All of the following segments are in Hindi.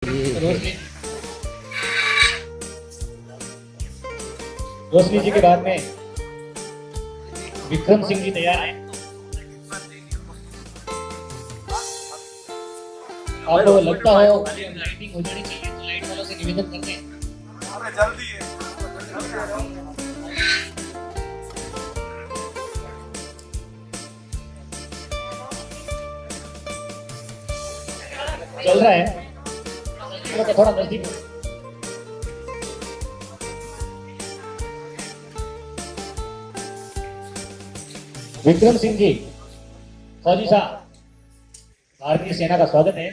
रोशनी रोशनी जी के बाद में विक्रम सिंह जी तैयार हैं। आप लोग लगता हो लाइटिंग हो जानी चाहिए तो लाइट वालों से निवेदन करते हैं। जल्दी है। चल रहा है तो थोड़ा नजदीक हो। विक्रम सिंह जी फौजी साहब, भारतीय सेना का स्वागत है।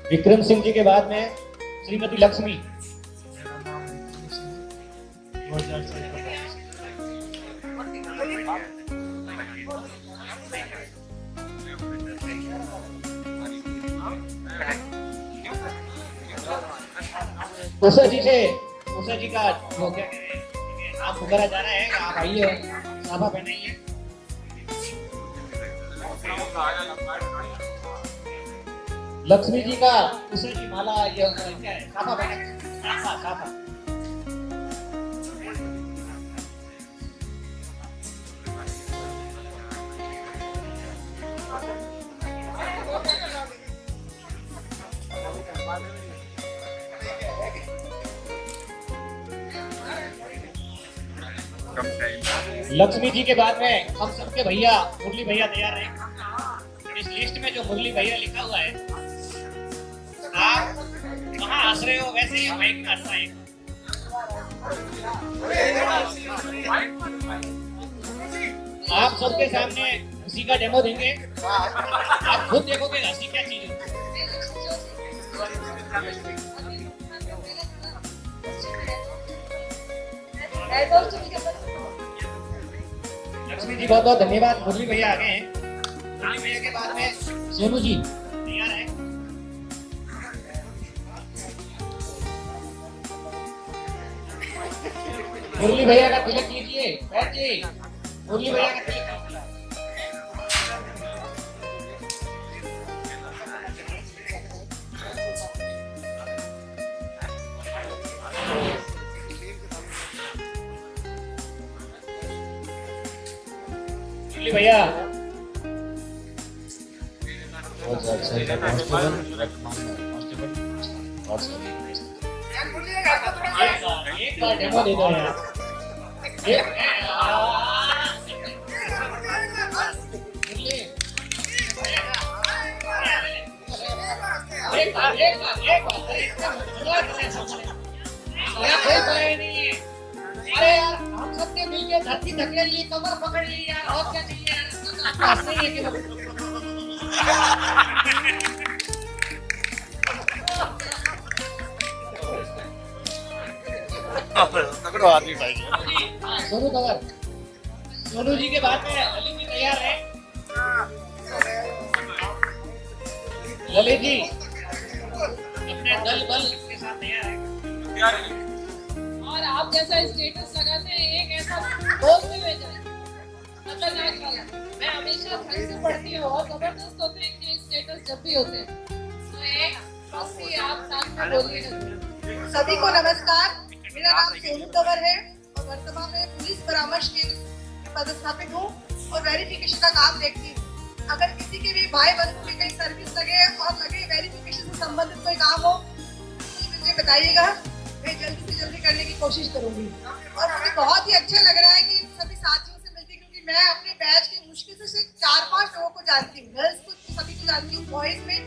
विक्रम सिंह जी के बाद में श्रीमती लक्ष्मी। उषा जी का जो क्या आप वगैरह जाना है, आप आइए, साफा पहनाइए। लक्ष्मी जी का उषा जी माला, ये क्या है, साफा पहनाइए, साफा। लक्ष्मी जी के बाद में हम सबके भैया मुरली भैया तैयार हैं। इस लिस्ट में जो मुरली भैया लिखा हुआ है, आप कहाँ हंस रहे हो, वैसे ही माइक में हंसना है। आप सबके सामने हंसी का डेमो देंगे, आप खुद देखोगे हंसी क्या चीज है। लक्ष्मी जी बहुत बहुत धन्यवाद। मुरली भैया आ गए हैं। मुरली भैया के बाद में सोनू जी तैयार है। मुरली भैया का तिलक कीजिए, बैठ जी। मुरली भैया का तिलक कीजिए। मुरली भैया एक बार डेमो दे दो यार। अरे यार, हम सबके मिलके धरती धकेल ली, कमर पकड़ ली यार, और क्या चाहिए यार। तगड़ो आदमी भाई। सोनू तंवर, सोनू जी के बाद में ललित जी तैयार है। ललित जी अपने दल बल के साथ तैयार है। और आप जैसा स्टेटस लगाते हैं, एक ऐसा दोस्त भी भेजा है खतरनाक वाला। मैं हमेशा ढंग से पढ़ती हूँ और जबरदस्त होते हैं कि स्टेटस जब भी होते हैं। तो एक मस्ती आप साथ में बोलिए। सभी को नमस्कार। मेरा नाम सोनू तंवर है और वर्तमान में पुलिस परामर्श केंद्र पदस्थापित हूँ और वेरिफिकेशन का काम देखती हूँ। अगर किसी के भी भाई बंधु की कहीं सर्विस लगे और लगे वेरिफिकेशन से संबंधित कोई काम हो तो मुझे बताइएगा, मैं जल्दी से जल्दी करने की कोशिश करूंगी। और मुझे बहुत ही अच्छा लग रहा है कि सभी साथियों से मिलकर, क्योंकि मैं अपने बैच के मुश्किल से 4-5 लोगों को जानती हूँ। गर्ल्स को सभी को जानती हूँ, बॉयज में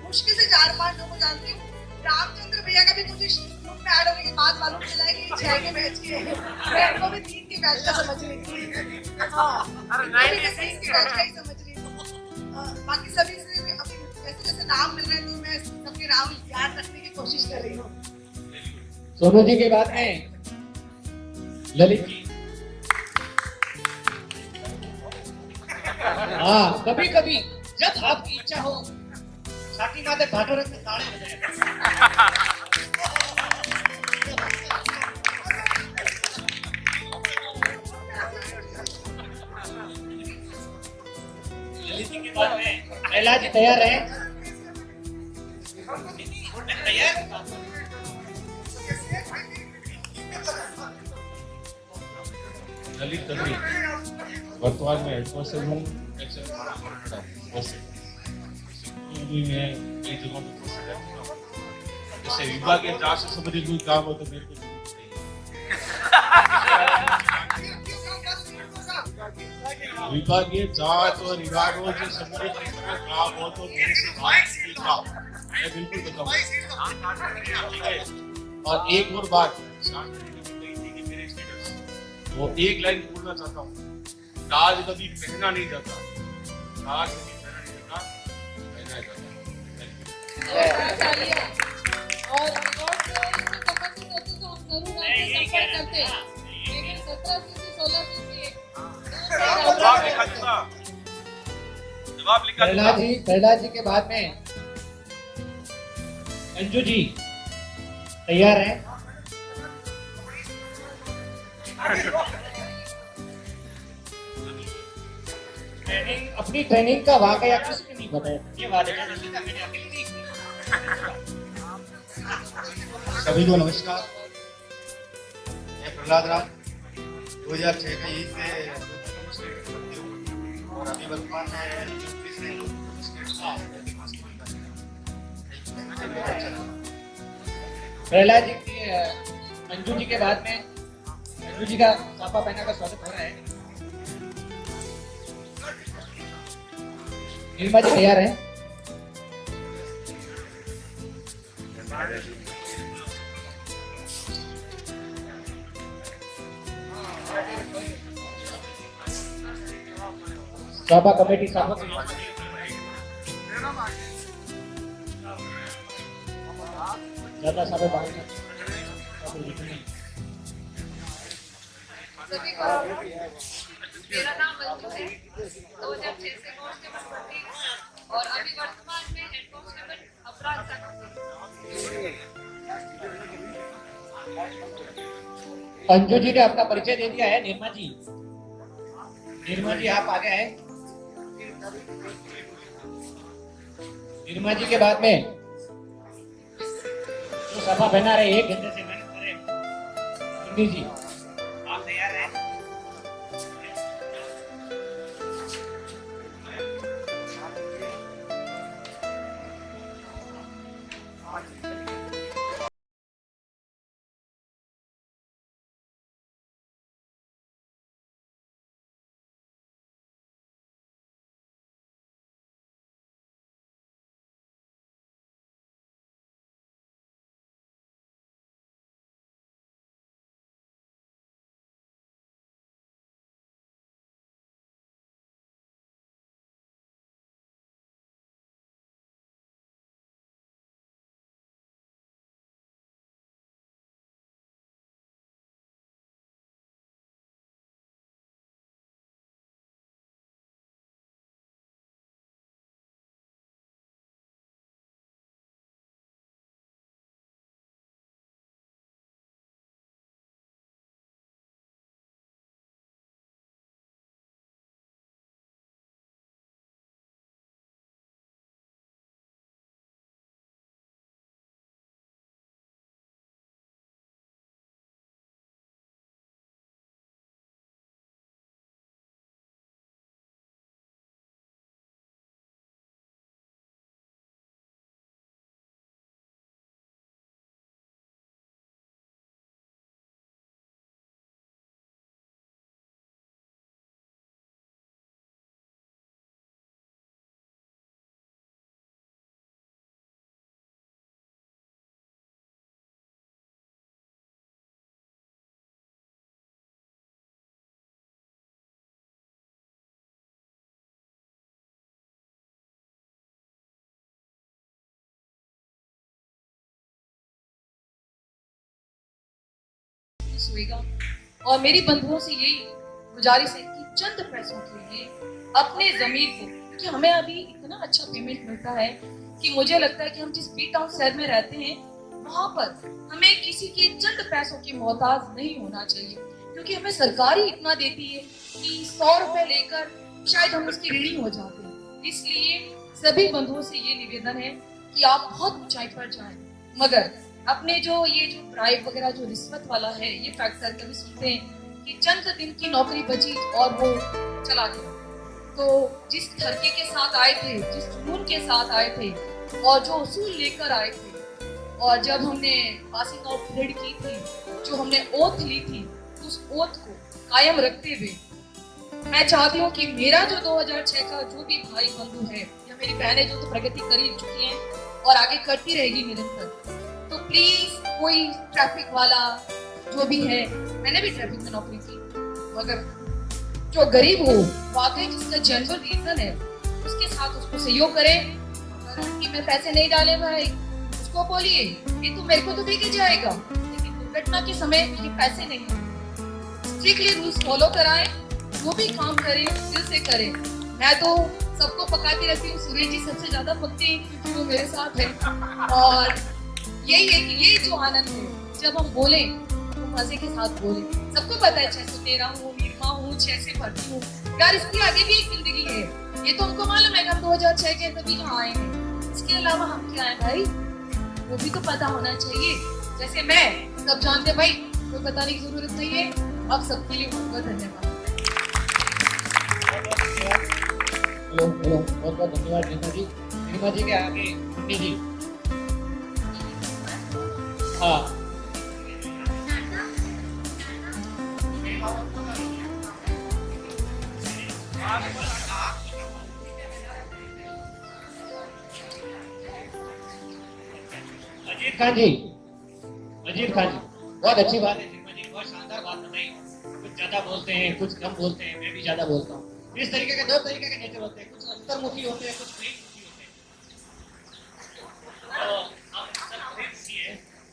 मुश्किल से 4-5 लोगों को जानती हूँ। रामचंद्र भैया का भी मुझे ग्रुप में ऐड होने के बाद मालूम चला है कि 6 के बैच के हैं। मैं उनको भी 3 के बैच का समझ रही थी। हाँ, मैं 3 के बैच का ही समझ रही थी। बाकी सभी से अभी जैसे जैसे नाम मिल रहे हैं तो मैं सबके नाम याद रखने की कोशिश कर रही हूँ। सोनू जी के बाद में ललित जी। हाँ, कभी कभी जब आपकी इच्छा हो छाती माते भाटो रख के ताड़े बजाए। ललित जी के बाद में प्रहलाद जी तैयार है? तैयार? ललित दत्ती वर्तमान में हेड कांस्टेबल हूँ मैं कई जगहों पे पोस्ट कर चुका हूँ। जैसे विभागीय जांच से संबंधित कोई काम हो तो मेरे को जरूर चाहिए। विभागीय जांच और विभागों से संबंधित कोई काम हो तो मेरे से बात कीजिएगा, मैं बिल्कुल बताऊंगा। ठीक है। और एक और बात मेरे स्टेटस वो एक लाइन बोलना चाहता हूँ। ताज कभी पहना नहीं जाता, ताज कभी पहना नहीं जाता, पहना जाता। और अवार्ड से संबंधित होते तो हम जरूर आपसे संपर्क करते हैं। लेकिन 17 से 16 से जवाब लिखा दूंगा, जवाब लिखा दूंगा। प्रहलाद जी के बाद में अंजू जी तैयार है? अपनी ट्रेनिंग का वाकया किसी को नहीं बताया। ये वादे मैंने अकेले नहीं किया। सभी को नमस्कार। मैं प्रहलाद राम 2006 का यही से और अभी वर्तमान में यूपी से प्रहलाद जी की अंजू जी के बाद में अंजू जी का साफा पहना का स्वागत हो रहा है। नीलिमा जी तैयार है? सभा कमेटी सभापति दादा साहब बाहर सभी को मेरा नाम मंजू है। 2006 से कांस्टेबल भर्ती हूँ और अभी वर्तमान में हेड कांस्टेबल अपराध शाखा। अंजू जी ने अपना परिचय दे दिया है। निर्मा जी आप आगे आए। निर्मा जी के बाद में जो सभा बना रहे 1 घंटे से मेहनत करे सुनील जी, आप तैयार हैं? होगा और मेरी बंधुओं से यही गुजारिश है कि चंद पैसों के लिए अपने जमीर को क्योंकि हमें अभी इतना अच्छा पेमेंट मिलता है कि मुझे लगता है कि हम जिस बी टाउन शहर में रहते हैं वहां पर हमें किसी के चंद पैसों की मोहताज नहीं होना चाहिए, क्योंकि हमें सरकार ही इतना देती है कि 100 रुपए लेकर शायद हम उसकी ऋणी हो जाते हैं। इसलिए सभी बंधुओं से ये निवेदन है कि आप बहुत ऊंचाई पर जाएं, मगर अपने जो ये जो ब्राइब वगैरह जो रिश्वत वाला है ये फैक्टर कभी सुनते हैं कि चंद दिन की नौकरी बची और वो चला गया। तो जिस धरके के साथ आए थे, जिस जुनून के साथ आए थे और जो उसूल लेकर आए थे, और जब हमने पासिंग आउट परेड की थी, जो हमने ओथ ली थी, उस ओथ को कायम रखते हुए मैं चाहती हूँ कि मेरा जो 2006 का जो भी भाई बंधु है या मेरी बहनें जो तो प्रगति कर ही चुकी हैं और आगे करती रहेगी निरंतर, तो प्लीज कोई ट्रैफिक वाला जो भी है, मैंने भी ट्रैफिक में नौकरी की, मगर जो गरीब हो वाकई जिसका जेन्युइन रीजन है उसके साथ उसको सहयोग करें। कि मैं पैसे नहीं डाले भाई, उसको बोलिए ये तो मेरे को तो देके जाएगा, लेकिन दुर्घटना के समय ये पैसे नहीं है। स्ट्रिक्टली रूल्स फॉलो कराएं, जो भी काम करें दिल से करें। मैं तो सबको पकाती रहती हूँ, सुरेश जी सबसे ज्यादा पकते हैं क्योंकि वो मेरे साथ है। और यही है कि ये जो आनंद है जब हम बोले तो मजे के साथ बोले। सबको पता है 613 हूँ, नीरमा हूँ, 6 से भरती हूँ यार, इसके आगे भी एक जिंदगी है। ये तो हमको मालूम है कि हम 2006 के तभी यहाँ आए हैं, इसके अलावा हम क्या है भाई वो भी तो पता होना चाहिए। जैसे मैं सब जानते भाई, कोई बताने की जरूरत नहीं है। आप सबके लिए बहुत बहुत धन्यवाद। हेलो हेलो, बहुत बहुत धन्यवाद नीमा जी। नीमा जी के आगे मुन्नी जी। हाँ अजीत खान जी, अजीत खान जी, बहुत अच्छी बात है नीमा जी, बहुत शानदार बात बताई। कुछ ज्यादा बोलते हैं, कुछ कम बोलते हैं, मैं भी ज्यादा बोलता हूँ। इस तरीके के 2 तरीके के नेता होते हैं, कुछ अंतर्मुखी होते हैं, कुछ बहिर्मुखी होते हैं।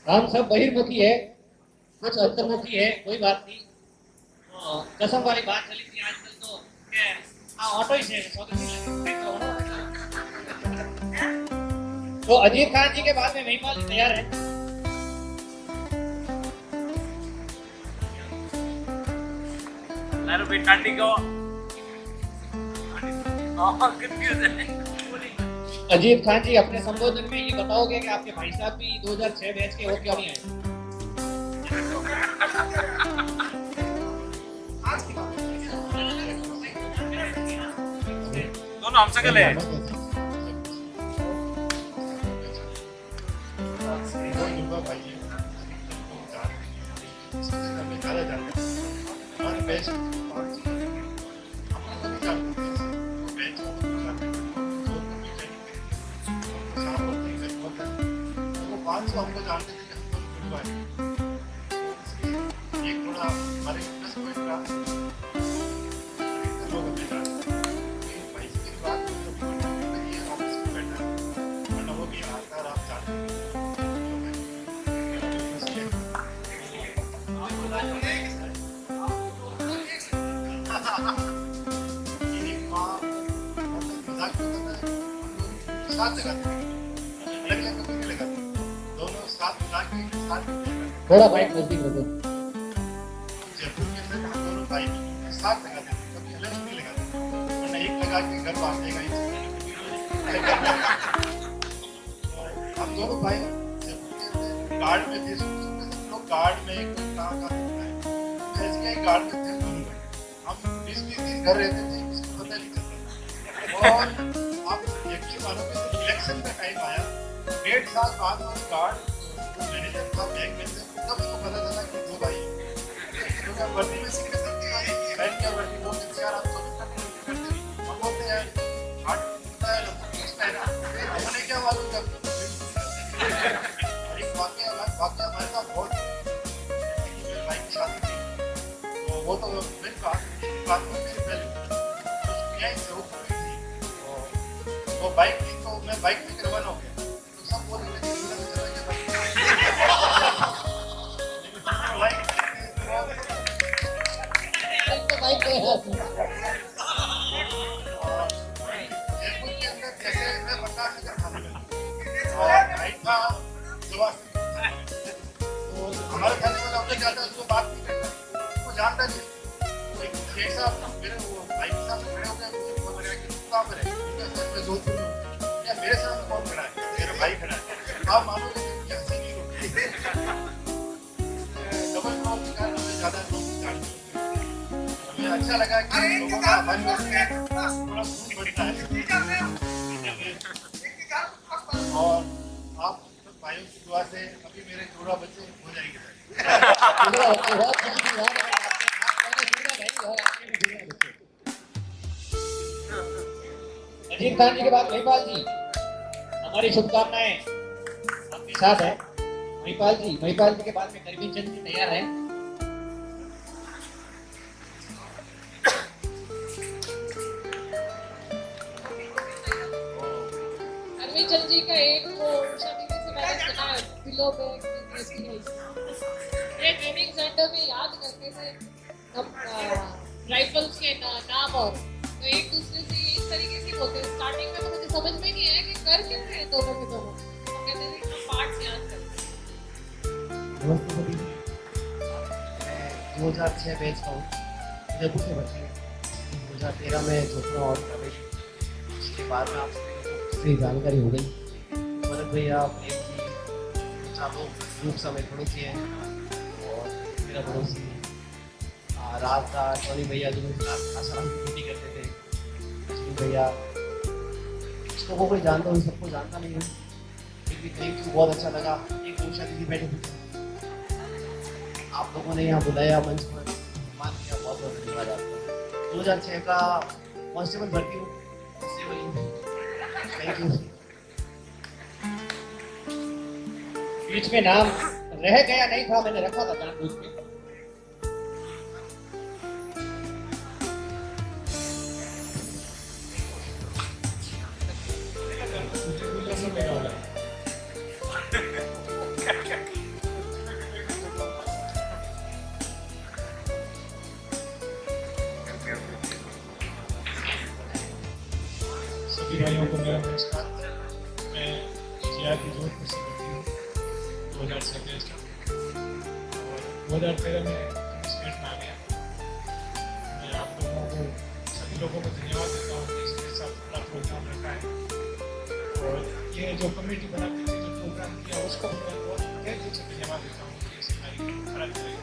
तो हम सब बहिर्मुखी है, कुछ अंतर्मुखी है, कोई बात नहीं। तो कसम वाली बात चली थी आजकल तो ऑटो ही से तो अजीत खान जी के बाद में महिपाल जी तैयार है। अजीत खान जी अपने संबोधन में ये बताओगे कि आपके भाई साहब भी 2006 बैच के हो, क्यों नहीं आए? दोनों हमसे के ले हमको जानते थे कि हम लोग एक थोड़ा हमारे प्लस पॉइंट का लोग अपने भाई की बात ये ऑफिस में बैठा है, वरना वो भी आता है, आप जानते थोड़ा बाइक नजदीक रखो। जयपुर के अंदर हम दोनों भाई साथ लगाते थे, कभी अलग नहीं लगाते, वरना एक लगा के घर बांध देगा। हम दोनों भाई जयपुर के अंदर गार्ड में थे, सब लोग गार्ड में कहाँ ऐसे गार्ड में थे दोनों भाई। हम 20-20 दिन घर रहते थे, किसी को पता नहीं चलता। और आप यकीन मानोगे तो इलेक्शन का टाइम आया, 1.5 साल बाद वो गार्ड मैनेजर था बैंक में से, तब उसको पता चला कि दो भाई तो क्या वर्दी में सीखने सकते हैं, बैंक क्या वर्दी बोलते यार आप तो करते नहीं, हम बोलते हैं हार्ट होता है लगता है ना, हमने क्या मालूम जब एक वाकया हमारे साथ बहुत मेरे भाई की शादी थी, तो वो तो मेरी बात में मेरी पहले यही से वो थी, वो बाइक थी तो मैं बाइक में रवाना हो गया, तो सब बोल रहे थे जोधपुर में हूँ, या मेरे सामने कौन खड़ा है? मेरा भाई खड़ा है। आप मानोगे कि क्या हंसी नहीं होती। डबल क्रॉस के कारण हमें ज़्यादा लोग जानते हैं। हमें अच्छा लगा कि लोगों का हमारी वजह से थोड़ा खून बढ़ता है। और आप सब भाइयों की दुआ से अभी मेरे जोड़ा बच्चे हो जाएंगे। बहुत खुशी की बात है, आप पहले जुड़े नहीं और आगे भी जुड़े बच्चे। अजीत खान जी के बाद महिपाल जी, हमारी शुभकामनाएं आपके साथ है। महिपाल जी के बाद में करवी चंद जी तैयार है। चंद जी का एक वो उषा दीदी से मैंने सुना है, बिलो बैग ये ट्रेनिंग सेंटर में याद करते थे हम राइफल्स के नाम, और तो एक दूसरे से इस तरीके से बोलते हैं। स्टार्टिंग में तो मुझे समझ में नहीं आया कि कर क्यों रहे हैं दोनों के दोनों, तो कहते थे कि हम पार्ट्स याद करते हैं। 2006 बैच का हूँ, जयपुर से बच्चे 2013 में जोधपुर और प्रवेश, उसके बाद में आपसे जानकारी हो गई। भरत भैया, प्रेम जी, चारों ग्रुप समय पड़ोसी हैं और मेरा पड़ोसी रात का टोनी भैया जो आसाराम की ड्यूटी करते थे, लक्ष्मी भैया, जिस लोगों को जानता हूँ सबको जानता नहीं हूँ, फिर भी थैंक यू, बहुत अच्छा लगा। एक उषा दीदी बैठे थे, आप लोगों ने यहाँ बुलाया, मंच पर मान किया, बहुत बहुत धन्यवाद आपका। 2006 का कॉन्स्टेबल भर्ती हूँ, थैंक यू। बीच में नाम रह गया नहीं था, मैंने रखा था जानबूझ के। सभी भाइयों को मेरा नमस्कार। मैं जीआरपी जोधपुर से भर्ती हूँ 2006 बैच और 2013 में स्टेट में आ गया। मैं आप लोगों को, सभी लोगों को धन्यवाद देता हूँ कि इसके साथ बड़ा प्रोग्राम रखा है, और ये जो कमेटी बनाती थी, जो प्रोग्राम किया, उसको मैं बहुत तहे दिल से धन्यवाद देता हूँ कि ऐसे कार्यक्रम करा जाए।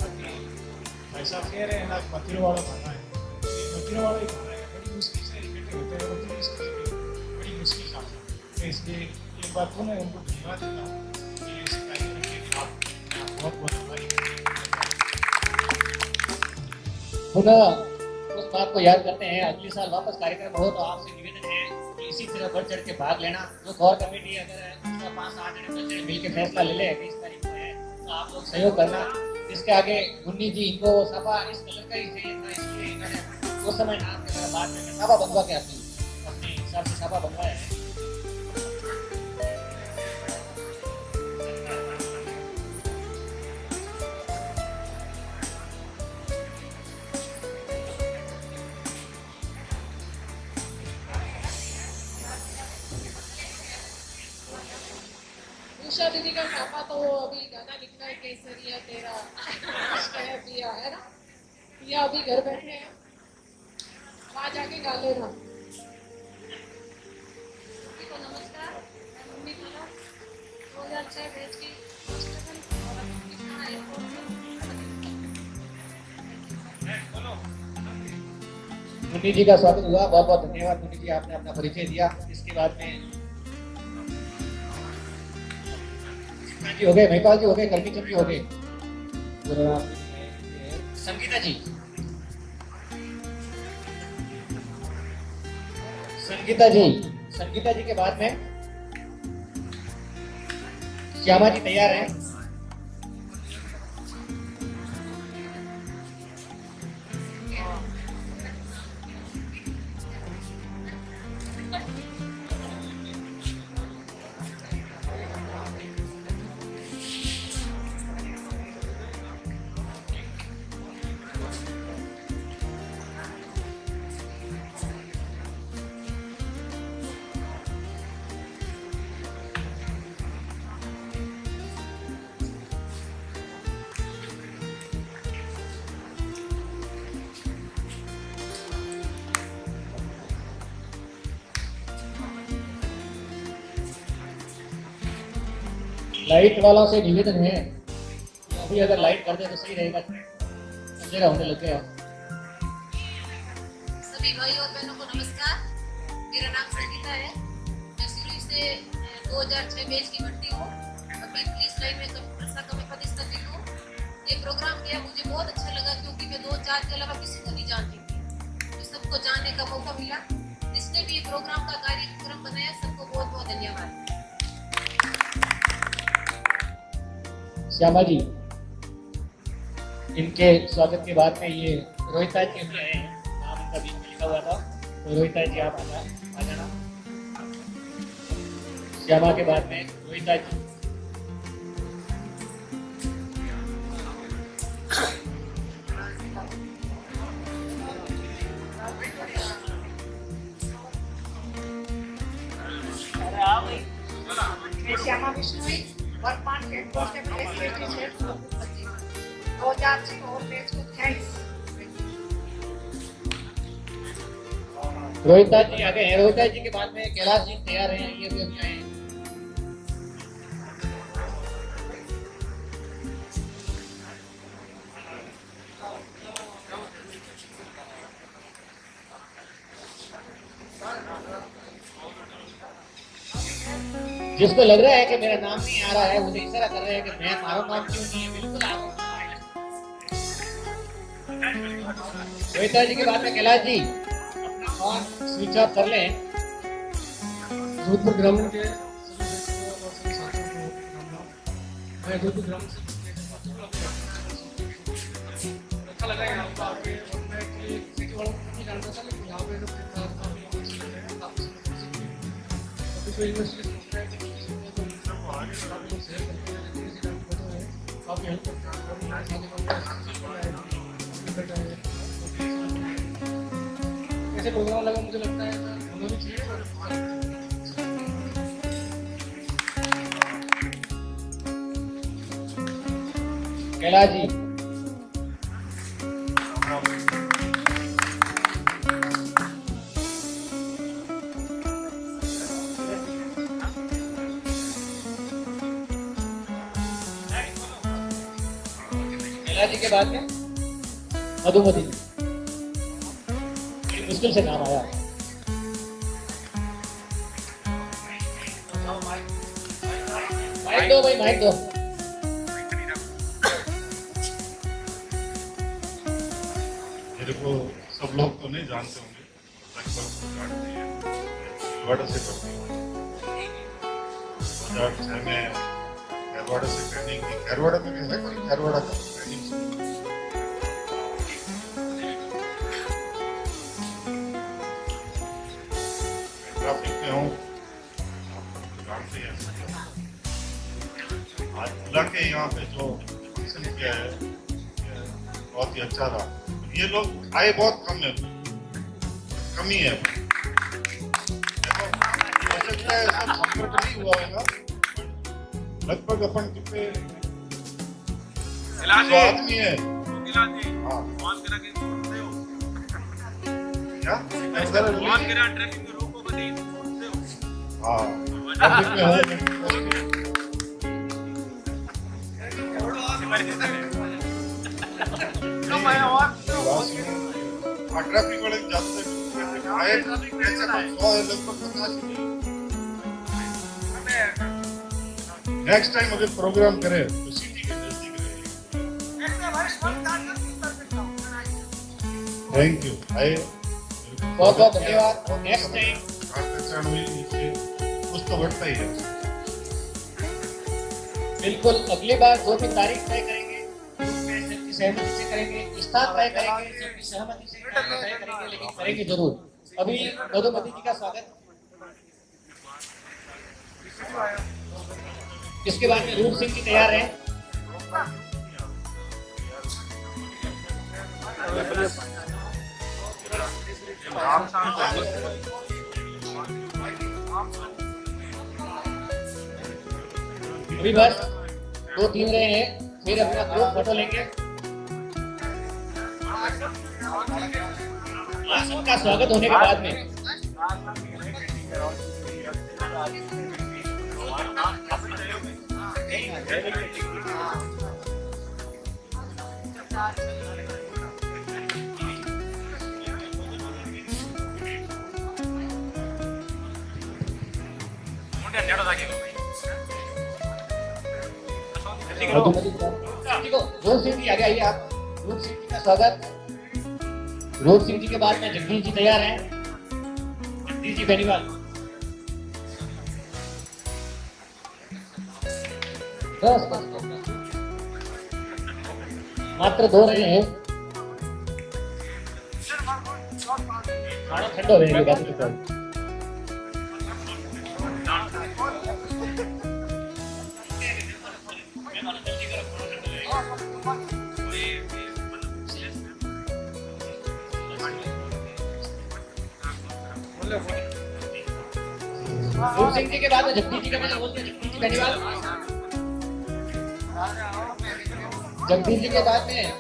बाकी भाई साहब कह रहे हैं ना, मतीरों वाला खाना है, मतीरों वाला ही खाना है, बड़ी मुश्किल से इकट्ठे होते हैं, और इसके लिए बड़ी मुश्किल काम है। मैं इसलिए एक बार तो मैं उनको धन्यवाद देता हूँ कि इस कार्यक्रम के लिए आप बहुत बहुत आभारी हैं। पुनः उस बात को याद करते हैं, अगले साल वापस कार्यक्रम हो तो आपसे निवेदन है कि इसी तरह बढ़ चढ़ के भाग लेना। जो कोर कमेटी अगर है उसका 5-8 जने बच्चे मिलकर फैसला ले ले 20 तारीख को है, तो आप लोग सहयोग करना। इसके आगे मुन्नी जी, इनको सभा इस कलर का ही चाहिए था, इसलिए इन्होंने उस समय नाम के मेरा बाद में सभा बनवा के अपने हिसाब से सभा बनवाया है। उषा दीदी का सापा तो अभी गाना लिखना है, केसरिया तेरा है पिया, है ना? पिया अभी घर बैठे हैं, वहाँ जाके गा लेना। सभी को नमस्कार, मैं मम्मी खाना 2006 बैच की कांस्टेबल और कितना एयरपोर्ट मुन्नी जी का स्वागत हुआ, बहुत बहुत धन्यवाद मुन्नी जी, आपने अपना परिचय दिया। इसके बाद में जी हो गए, महिपाल जी हो गए, करवी चंद जी हो गए, संगीता जी, संगीता जी के बाद में श्यामा जी तैयार हैं। लाइट वालों से निवेदन है कि अभी अगर लाइट कर दे तो सही रहेगा, अंधेरा होने लग गया। सभी भाई और बहनों को नमस्कार। मेरा नाम संगीता है। मैं सिरोही से 2006 बैच की भर्ती हूँ। अभी पुलिस लाइन में कंप्यूटर शाखा में पदस्थापित हूँ। ये प्रोग्राम किया मुझे बहुत अच्छा लगा क्योंकि मैं 2-4 के अलावा किसी को नहीं जानती थी, तो सबको जानने का मौका मिला। जिसने भी ये प्रोग्राम का कार्यक्रम बनाया सबको बहुत बहुत धन्यवाद। श्यामा जी, इनके स्वागत के बाद में ये रोहिता जी भी आए हैं, नाम इनका बीच में लिखा हुआ था, तो रोहिता जी आप आ जाना। श्यामा के बाद में रोहिता जी। मैं श्यामा बिश्नोई, वर्तमान हेड कांस्टेबल एसपीटी क्षेत्र 2006 और बैच को थैंक्स। रोहिता जी आगे हैं। रोहिता जी के बाद में कैलाश जी तैयार हैं, ये भी अभी आए हैं। जिसको लग रहा है कि मेरा नाम नहीं आ रहा है, मुझे इशारा कर रहे हैं कि मैं मारो नाम क्यों नहीं है, बिल्कुल आप रोहिता जी के बाद में कैलाश जी अपना फोन स्विच ऑफ कर लें। जोधपुर ग्रामीण के सभी व्यक्तियों और सभी साथियों को राम राम। मैं जोधपुर ग्रामीण से अच्छा लगा यहाँ पर आके, और मैं एक्चुअली सिटी वालों को नहीं जानता था, लेकिन यहाँ पे जब देखा काफी यूनिवर्सिटी काफी हेल्प करते हैं। ऐसे प्रोग्राम लगा मुझे लगता है होना भी चाहिए और कैलाश जी जी के बाद में मधुमती जी, मुश्किल से नाम आया। माइक दो भाई, माइक दो। मेरे को सब लोग तो नहीं जानते होंगे, लगभग जानते हैं। खैरवाड़ा से करती हूँ। 2006 में खैरवाड़ा से ट्रेनिंग की। खैरवाड़ा में है कोई खैरवाड़ा का ट्रेनिंग? ट्रैफिक में हूँ, जानते हैं। आज बुला के यहाँ पे जो फंक्शन किया है बहुत ही अच्छा रहा। ये लोग आए बहुत कम है, कमी है। हो सकता है सब संपर्क नहीं हुआ होगा, लगभग अपन कितने 100 आदमी है। हाँ क्या ट्रैफिक में रोको बनी। हाँ ट्रैफिक में हूँ। ट्रैफिक वाले ज्यादा आए ऐसे 100 है, लगभग 50। नेक्स्ट टाइम अगर प्रोग्राम करें तो सिटी के नजदीक रहे। Thank you. आए बहुत बहुत धन्यवाद। नेक्स्ट टाइम पहचान हुई, इससे कुछ तो बढ़ता ही है। बिल्कुल अगली बार जो भी तारीख तय करेंगे सबकी सहमति से करेंगे, स्थान तय करेंगे, सबकी सहमति से तय करेंगे, लेकिन करेंगे जरूर। अभी मधुमती जी का स्वागत। इसके बाद में रूप सिंह जी तैयार हैं। अभी बस 2-3 रहे हैं, फिर अपना ग्रुप फोटो लेंगे। आसन का स्वागत होने के बाद में रोहित सिंह जी आगे आइए आप। रोहित सिंह जी का स्वागत। रोहित सिंह जी के बाद में जगदीश जी तैयार हैं। जगदीश जी बेनीवाल। बस मात्र 2 रहे हैं। खाना ठंडा हो जाएगा बात के साथ। रोहित सिंह जी के बाद में जगदीश जी का मैंने बोलते हैं। जगदीश जी बेनीवाल। जगदीश जी के बाद में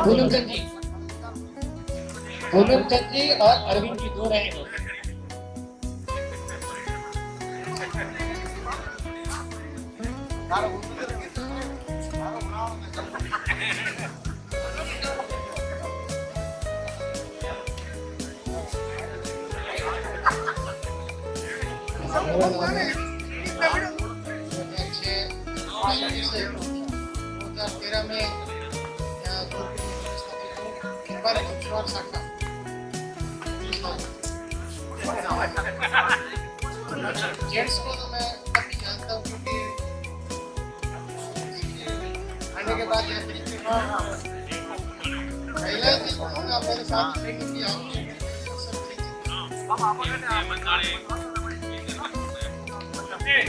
पूनम चंद जी। पूनम चंद जी और अरविंद जी 2 रहे हैं। जेंट्स को तो मैं काफी जानता हूँ क्योंकि आने के बाद पहले दिन आप मेरे साथ ट्रेनिंग किया।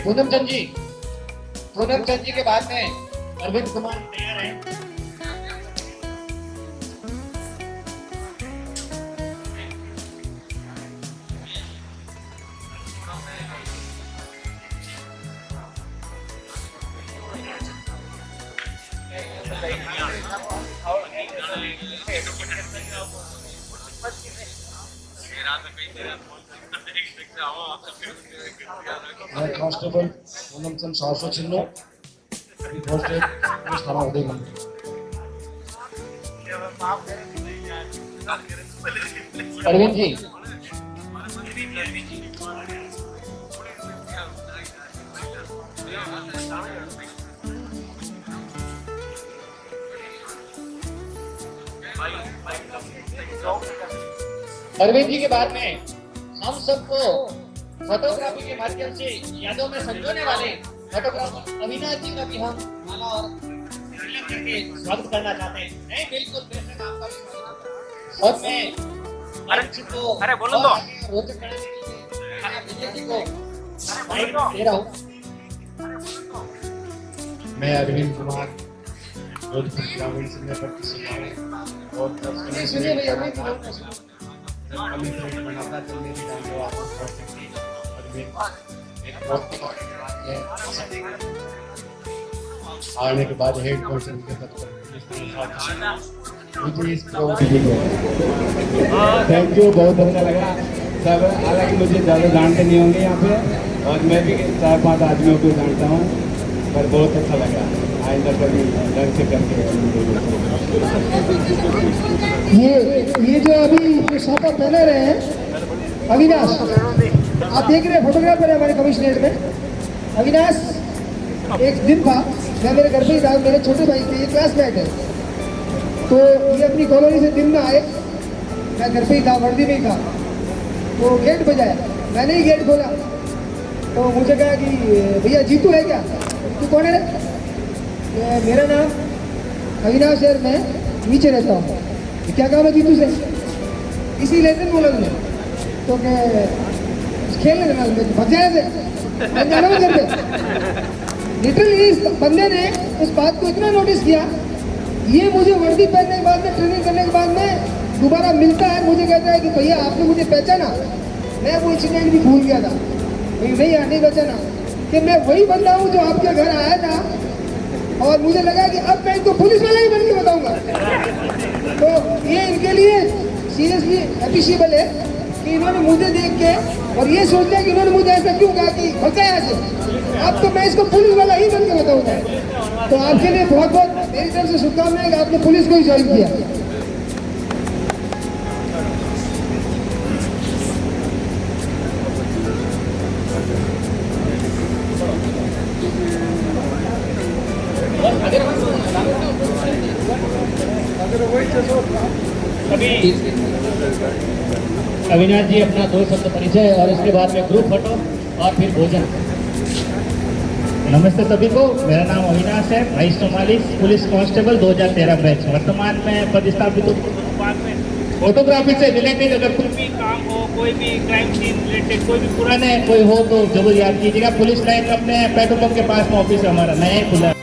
पूनम चंद जी। पूनम चंद जी के बाद में अरविंद कुमार तैयार हैं। कांस्टेबल पूनम चंद 700 चिन्हों फर्स्ट एड पुलिस थाना उदयपुर। अरविंद जी। अरविंद जी के बाद में हम सबको फोटोग्राफी के माध्यम से यादों में संजोने वाले फोटोग्राफर अविनाश जी का भी हम माला और तिलक करके स्वागत करना चाहते हैं। नहीं बिल्कुल बेशक आपका भी स्वागत। और मैं मंच को बोलो तो। रोचक बनाने के लिए विजय जी को माइक दे रहा हूँ। मैं अरविंद कुमार जोधपुर ग्रामीण संघ भर्ती सेवाएं और सुनिए भैया मैं बनाता तो मेरी डाल के वापस कर सकती और मैं एक बहुत आने के बाद हेड पर्सन के पद पर मुझे इस थैंक यू, बहुत अच्छा लगा सब। हालांकि मुझे ज़्यादा जानते नहीं होंगे यहाँ पे और मैं भी 4-5 आदमियों को जानता हूँ, पर बहुत अच्छा लगा। आइंदा कभी ढंग से करके ये जो अभी शोभा पहने रहे हैं अविनाश, आप देख रहे हैं फोटोग्राफर है हमारे कमिश्नरेट में। अविनाश एक दिन था, मैं मेरे घर पे ही था, मेरे छोटे भाई थे, ये क्लासमेट है। तो ये अपनी कॉलोनी से दिन में आए, मैं घर पे ही था, वर्दी में ही था। तो गेट बजाया, मैंने ही गेट खोला तो मुझे कहा कि भैया जीतू है क्या? तू कौन है? मेरा नाम अविनाश है, मैं नीचे रहता हूँ। क्या काम है जीतू से? इसी लेते बोला मैंने। तो क्या खेलने देना, भग जाए से मैं जाना हूँ घर पे। लिटरली इस बंदे ने उस बात को इतना नोटिस किया। ये मुझे वर्दी पहनने के बाद में, ट्रेनिंग करने के बाद में दोबारा मिलता है, मुझे कहता है कि भैया आपने मुझे पहचाना। मैं वो इंसिडेंट भी भूल गया था, नहीं यार नहीं पहचाना कि मैं वही बंदा हूँ जो आपके घर आया था। और मुझे लगा कि अब मैं इनको पुलिस वाला ही बन के बताऊंगा। तो ये इनके लिए सीरियसली अप्रिशिएबल है कि इन्होंने मुझे देख के और ये सोच लिया कि इन्होंने मुझे ऐसा क्यों कहा कि बचा यहाँ से। अब तो मैं इसको पुलिस वाला ही बन के बताऊंगा। तो आपके लिए बहुत बहुत मेरी तरफ से शुभकामनाएं कि आपने पुलिस को ही ज्वाइन किया। अविनाश जी अपना 2 शब्द परिचय और इसके बाद में ग्रुप फोटो और फिर भोजन। नमस्ते सभी को, मेरा नाम अविनाश है, 2244 पुलिस कांस्टेबल 2013 बैच। वर्तमान में पदस्थापित हूँ भोपाल में। फोटोग्राफी से रिलेटेड अगर कोई भी काम हो, कोई भी क्राइम सीन रिलेटेड कोई भी पुराने कोई हो तो जरूर याद कीजिएगा। पुलिस लाइन अपने पेट्रोल पंप के पास में ऑफिस है हमारा, नया ही खुला है।